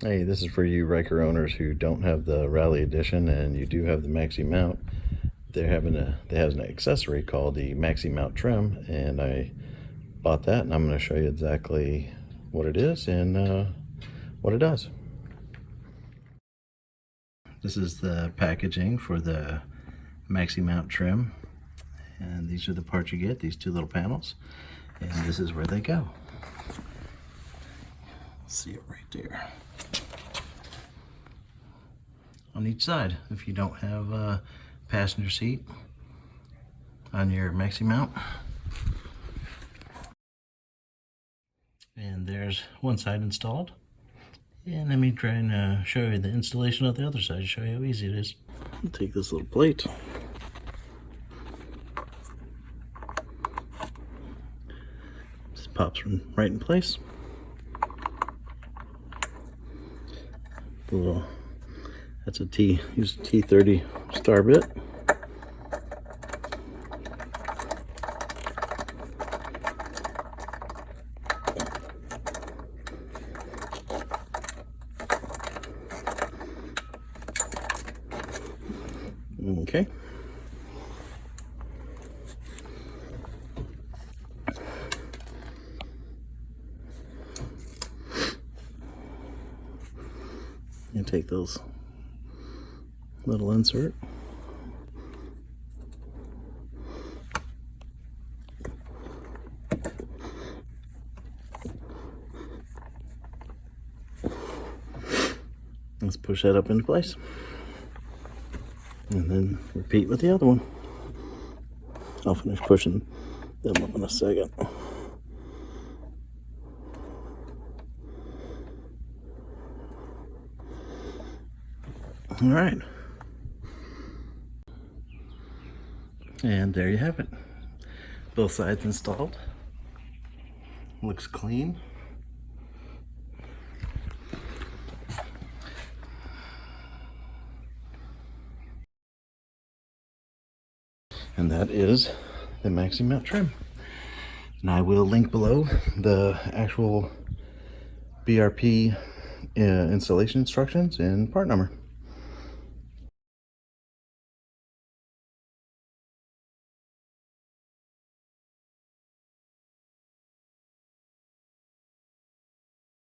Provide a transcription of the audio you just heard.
Hey, this is for you Ryker owners who don't have the Rally Edition and you do have the Maxi Mount. They have an accessory called the Maxi Mount Trim, and I bought that, and I'm going to show you exactly what it is and what it does. This is the packaging for the Maxi Mount Trim, and these are the parts you get, these two little panels, and this is where they go. See it right there on each side. If you don't have a passenger seat on your Maxi Mount. And there's one side installed. And let me try and show you the installation of the other side, show you how easy it is. I'll take this little plate. Just pops right in place. That's a use a T30 star bit. Okay. And take those little insert. Let's push that up into place. And then repeat with the other one. I'll finish pushing them up in a second. All right. And there you have it. Both sides installed. Looks clean. And that is the Maxi Mount Trim. And I will link below the actual BRP installation instructions and part number.